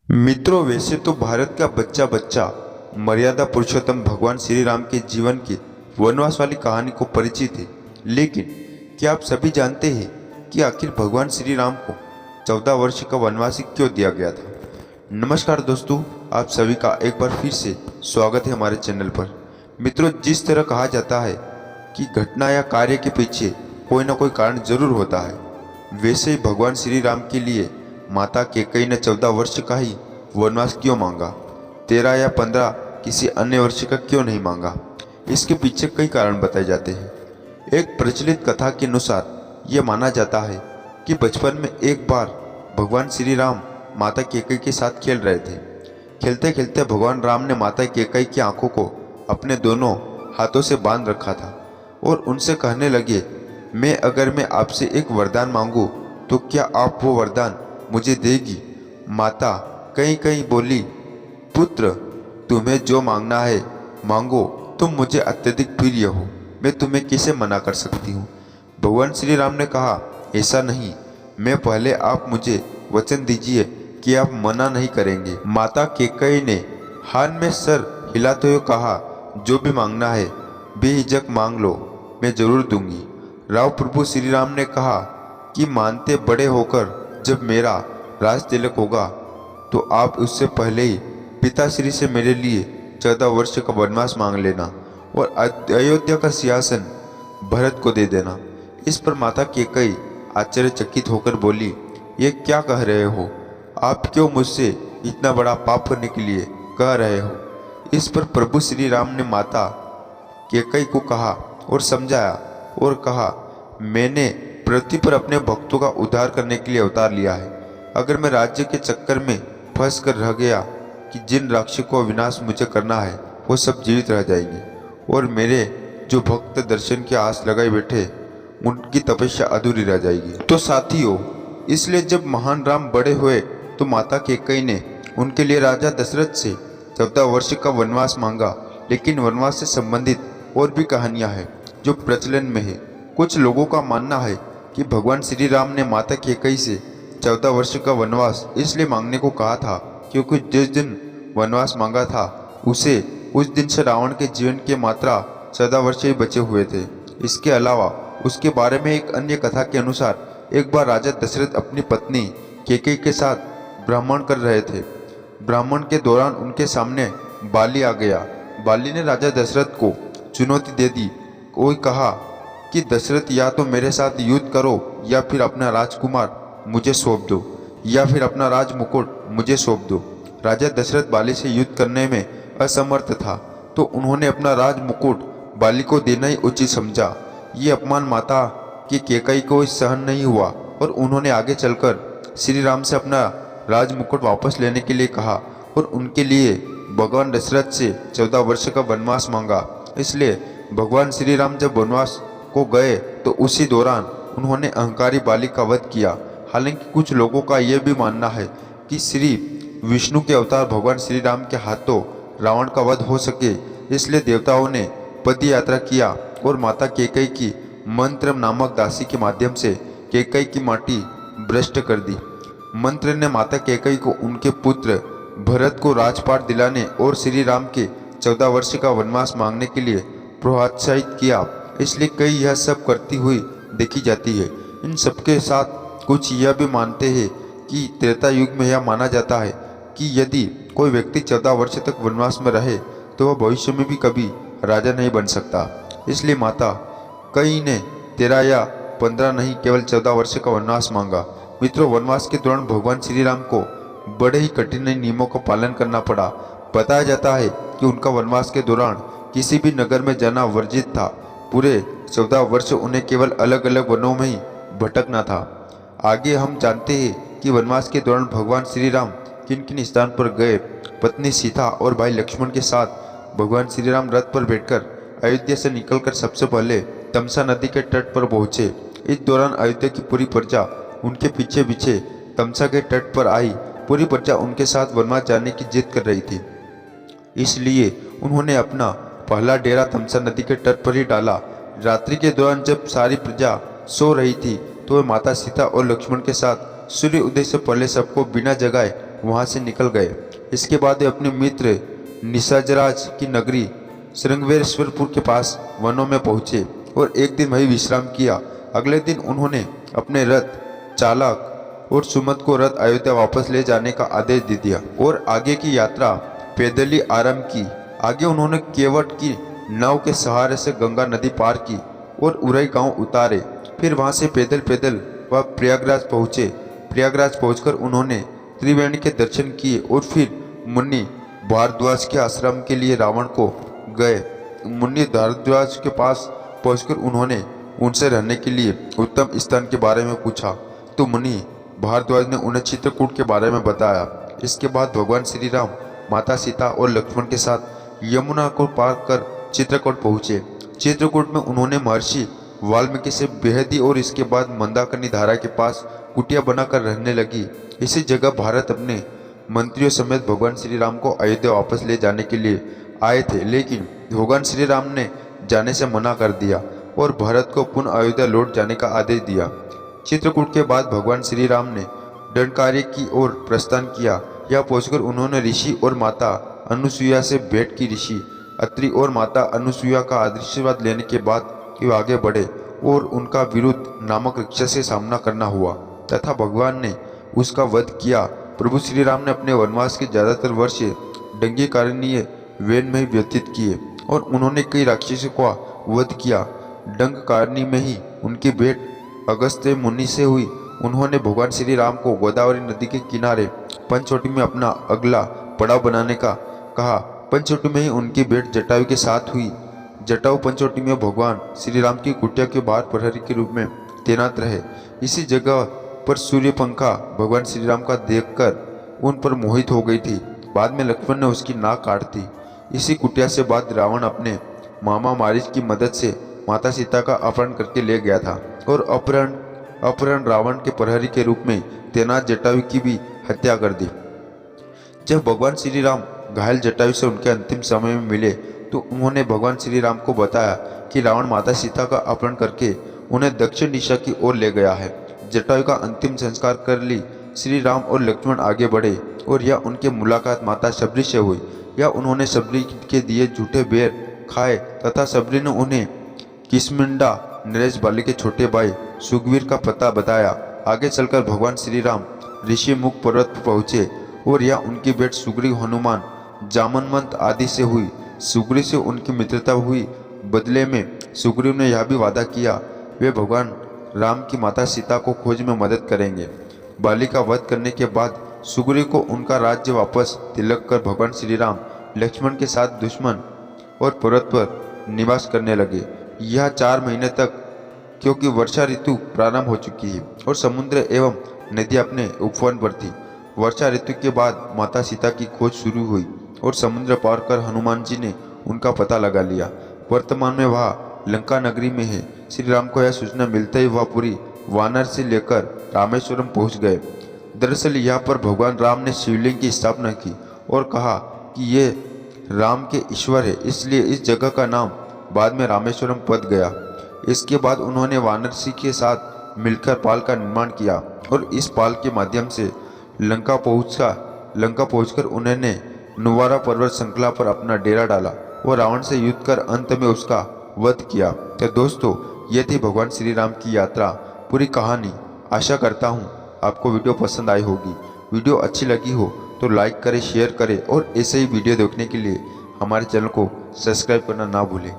मित्रों, वैसे तो भारत का बच्चा बच्चा मर्यादा पुरुषोत्तम भगवान श्री राम के जीवन की वनवास वाली कहानी को परिचित है। लेकिन क्या आप सभी जानते हैं कि आखिर भगवान श्री राम को 14 वर्ष का वनवासी क्यों दिया गया था? नमस्कार दोस्तों, आप सभी का एक बार फिर से स्वागत है हमारे चैनल पर। मित्रों, जिस तरह कहा जाता है कि घटना या कार्य के पीछे कोई ना कोई कारण जरूर होता है, वैसे ही भगवान श्री राम के लिए माता कैकेयी ने 14 वर्ष का ही वनवास क्यों मांगा, 13 या 15 किसी अन्य वर्ष का क्यों नहीं मांगा? इसके पीछे कई कारण बताए जाते हैं। एक प्रचलित कथा के अनुसार यह माना जाता है कि बचपन में एक बार भगवान श्री राम माता कैकेयी के साथ खेल रहे थे। खेलते खेलते भगवान राम ने माता कैकेयी की आंखों को अपने दोनों हाथों से बांध रखा था और उनसे कहने लगे, अगर मैं आपसे एक वरदान मांगू तो क्या आप वो वरदान मुझे देगी? माता कैकेयी बोली, पुत्र, तुम्हें जो मांगना है मांगो, तुम मुझे अत्यधिक प्रिय हो, मैं तुम्हें कैसे मना कर सकती हूँ? भगवान श्री राम ने कहा, ऐसा नहीं, मैं पहले आप मुझे वचन दीजिए कि आप मना नहीं करेंगे। माता कैकेयी ने हाथ में सर हिलाते हुए कहा, जो भी मांगना है बेहिचक मांग लो, मैं जरूर दूंगी। राव प्रभु श्री राम ने कहा कि मानते बड़े होकर जब मेरा राज तिलक होगा तो आप उससे पहले ही पिताश्री से मेरे लिए 14 वर्ष का वनवास मांग लेना और अयोध्या का सिंहासन भरत को दे देना। इस पर माता कैकेयी आश्चर्यचकित होकर बोली, ये क्या कह रहे हो? आप क्यों मुझसे इतना बड़ा पाप करने के लिए कह रहे हो? इस पर प्रभु श्री राम ने माता कैकेयी को कहा और समझाया और कहा, मैंने पृथ्वी पर अपने भक्तों का उद्धार करने के लिए अवतार लिया है। अगर मैं राज्य के चक्कर में फंस कर रह गया कि जिन राक्षसों को विनाश मुझे करना है वो सब जीवित रह जाएंगे और मेरे जो भक्त दर्शन की आस लगाए बैठे उनकी तपस्या अधूरी रह जाएगी। तो साथियों, इसलिए जब महान राम बड़े हुए तो माता कैकेयी ने उनके लिए राजा दशरथ से 14 वर्ष का वनवास मांगा। लेकिन वनवास से संबंधित और भी कहानियां हैं जो प्रचलन में है। कुछ लोगों का मानना है कि भगवान श्री राम ने माता कैकेयी से 14 वर्ष का वनवास इसलिए मांगने को कहा था क्योंकि जिस दिन वनवास मांगा था उस दिन से रावण के जीवन की मात्रा 14 वर्ष ही बचे हुए थे। इसके अलावा उसके बारे में एक अन्य कथा के अनुसार एक बार राजा दशरथ अपनी पत्नी कैकेयी के साथ भ्रमण कर रहे थे। भ्रमण के दौरान उनके सामने बाली आ गया। बाली ने राजा दशरथ को चुनौती दे दी। कोई कहा कि दशरथ, या तो मेरे साथ युद्ध करो या फिर अपना राजकुमार मुझे सौंप दो, या फिर अपना राज मुकुट मुझे सौंप दो। राजा दशरथ बाली से युद्ध करने में असमर्थ था तो उन्होंने अपना राज मुकुट बाली को देना ही उचित समझा। ये अपमान माता की कैकेयी को सहन नहीं हुआ और उन्होंने आगे चलकर श्री राम से अपना राज मुकुट वापस लेने के लिए कहा और उनके लिए भगवान दशरथ से 14 वर्ष का वनवास मांगा। इसलिए भगवान श्री राम जब वनवास को गए तो उसी दौरान उन्होंने अहंकारी बाली का वध किया। हालांकि कुछ लोगों का यह भी मानना है कि श्री विष्णु के अवतार भगवान श्री राम के हाथों रावण का वध हो सके, इसलिए देवताओं ने पद यात्रा किया और माता कैकेयी की मंत्र नामक दासी के माध्यम से कैकेयी की माटी भ्रष्ट कर दी। मंत्र ने माता कैकेयी को उनके पुत्र भरत को राजपाट दिलाने और श्री राम के 14 वर्ष का वनवास मांगने के लिए प्रोत्साहित किया। इसलिए कई यह सब करती हुई देखी जाती है। इन सबके साथ कुछ यह भी मानते हैं कि त्रेता युग में यह माना जाता है कि यदि कोई व्यक्ति 14 वर्ष तक वनवास में रहे तो वह भविष्य में भी कभी राजा नहीं बन सकता। इसलिए माता कैकेयी ने 13 या 15 नहीं, केवल 14 वर्ष का वनवास मांगा। मित्रों, वनवास के दौरान भगवान श्री राम को बड़े ही कठिन नियमों का पालन करना पड़ा। बताया जाता है कि उनका वनवास के दौरान किसी भी नगर में जाना वर्जित था। पूरे 14 वर्ष उन्हें केवल अलग अलग वनों में ही भटकना था। आगे हम जानते हैं कि वनवास के दौरान भगवान श्री राम किन किन स्थान पर गए। पत्नी सीता और भाई लक्ष्मण के साथ भगवान श्री राम रथ पर बैठकर अयोध्या से निकलकर सबसे पहले तमसा नदी के तट पर पहुंचे। इस दौरान अयोध्या की पूरी प्रजा उनके पीछे पीछे तमसा के तट पर आई। पूरी प्रजा उनके साथ वनवास जाने की जिद कर रही थी, इसलिए उन्होंने अपना पहला डेरा तमसा नदी के तट पर ही डाला। रात्रि के दौरान जब सारी प्रजा सो रही थी तो वे माता सीता और लक्ष्मण के साथ सूर्य उदय से पहले सबको बिना जगाए वहां से निकल गए। इसके बाद वे अपने मित्र निशाजराज की नगरी श्रृंगवेश्वरपुर के पास वनों में पहुंचे और एक दिन वहीं विश्राम किया। अगले दिन उन्होंने अपने रथ चालक और सुमत को रथ अयोध्या वापस ले जाने का आदेश दे दिया और आगे की यात्रा पैदल ही आरंभ की। आगे उन्होंने केवट की नाव के सहारे से गंगा नदी पार की और उरई गांव उतारे। फिर वहां से पैदल पैदल वह प्रयागराज पहुंचे। प्रयागराज पहुंचकर उन्होंने त्रिवेणी के दर्शन किए और फिर मुनि भारद्वाज के आश्रम के लिए रावण को गए। मुनि भारद्वाज के पास पहुंचकर उन्होंने उनसे रहने के लिए उत्तम स्थान के बारे में पूछा तो मुनि भारद्वाज ने उन्हें चित्रकूट के बारे में बताया। इसके बाद भगवान श्री राम माता सीता और लक्ष्मण के साथ यमुना को पार कर चित्रकूट पहुंचे। चित्रकूट में उन्होंने महर्षि वाल्मीकि से बेहदी और इसके बाद मंदाकिनी धारा के पास कुटिया बनाकर रहने लगी। इसी जगह भारत अपने मंत्रियों समेत भगवान श्री राम को अयोध्या वापस ले जाने के लिए आए थे, लेकिन भगवान श्री राम ने जाने से मना कर दिया और भरत को पुनः अयोध्या लौट जाने का आदेश दिया। चित्रकूट के बाद भगवान श्री राम ने दंडकारण्य की ओर प्रस्थान किया। यहाँ पहुंचकर उन्होंने ऋषि और माता अनुसुईया से भेंट की। ऋषि अत्रि और माता अनुसुईया का आशीर्वाद लेने के बाद वे आगे बढ़े और उनका विरुद्ध नामक राक्षस से सामना करना हुआ तथा भगवान ने उसका वध किया। प्रभु श्री राम ने अपने वनवास के ज्यादातर वर्ष दंडकारण्य वन में ही व्यतीत किए और उन्होंने कई राक्षसों का वध किया। दंडकारण्य में ही उनकी भेंट अगस्त्य मुनि से हुई। उन्होंने भगवान श्री राम को गोदावरी नदी के किनारे पंचवटी में अपना अगला पड़ाव बनाने का कहा। पंचवटी में ही उनकी भेंट जटायु के साथ हुई। जटायु पंचवटी में भगवान श्री राम की कुटिया के बाहर प्रहरी के रूप में तैनात रहे। इसी जगह पर सूर्यपंखा भगवान श्री राम का देखकर उन पर मोहित हो गई थी। बाद में लक्ष्मण ने उसकी नाक काट दी। इसी कुटिया से बाद रावण अपने मामा मारीच की मदद से माता सीता का अपहरण करके ले गया था और अपहरण रावण के प्रहरी के रूप में तैनात जटायु की भी हत्या कर दी। जब भगवान श्री राम घायल जटायु से उनके अंतिम समय में मिले तो उन्होंने भगवान श्री राम को बताया कि रावण माता सीता का अपहरण करके उन्हें दक्षिण दिशा की ओर ले गया है। जटायु का अंतिम संस्कार कर ली श्री राम और लक्ष्मण आगे बढ़े और यह उनके मुलाकात माता शबरी से हुई। या उन्होंने शबरी के दिए झूठे बेर खाए तथा शबरी ने उन्हें किष्किंधा नरेश बाली के छोटे भाई सुग्रीव का पता बताया। आगे चलकर भगवान श्री राम ऋषिमुख पर्वत पर पहुंचे और यह उनकी भेंट सुग्रीव हनुमान जामवंत आदि से हुई। सुग्रीव से उनकी मित्रता हुई। बदले में सुग्रीव ने यह भी वादा किया वे भगवान राम की माता सीता को खोज में मदद करेंगे। बाली का वध करने के बाद सुग्रीव को उनका राज्य वापस तिलक कर भगवान श्री राम लक्ष्मण के साथ दुश्मन और पर्वत पर निवास करने लगे। यह 4 महीने तक, क्योंकि वर्षा ऋतु प्रारंभ हो चुकी है और समुद्र एवं नदी अपने उपवन पर थी। वर्षा ऋतु के बाद माता सीता की खोज शुरू हुई और समुद्र पार कर हनुमान जी ने उनका पता लगा लिया। वर्तमान में वह लंका नगरी में है। श्री राम को यह सूचना मिलते ही वह पूरी वानर से लेकर रामेश्वरम पहुंच गए। दरअसल यहाँ पर भगवान राम ने शिवलिंग की स्थापना की और कहा कि ये राम के ईश्वर है, इसलिए इस जगह का नाम बाद में रामेश्वरम पड़ गया। इसके बाद उन्होंने वानरसी के साथ मिलकर पाल का निर्माण किया और इस पाल के माध्यम से लंका पहुंचकर उन्होंने नुवारा पर्वत श्रृंखला पर अपना डेरा डाला और रावण से युद्ध कर अंत में उसका वध किया। तो दोस्तों, ये थी भगवान श्री राम की यात्रा पूरी कहानी। आशा करता हूँ आपको वीडियो पसंद आई होगी। वीडियो अच्छी लगी हो तो लाइक करें, शेयर करें और ऐसे ही वीडियो देखने के लिए हमारे चैनल को सब्सक्राइब करना ना भूलें।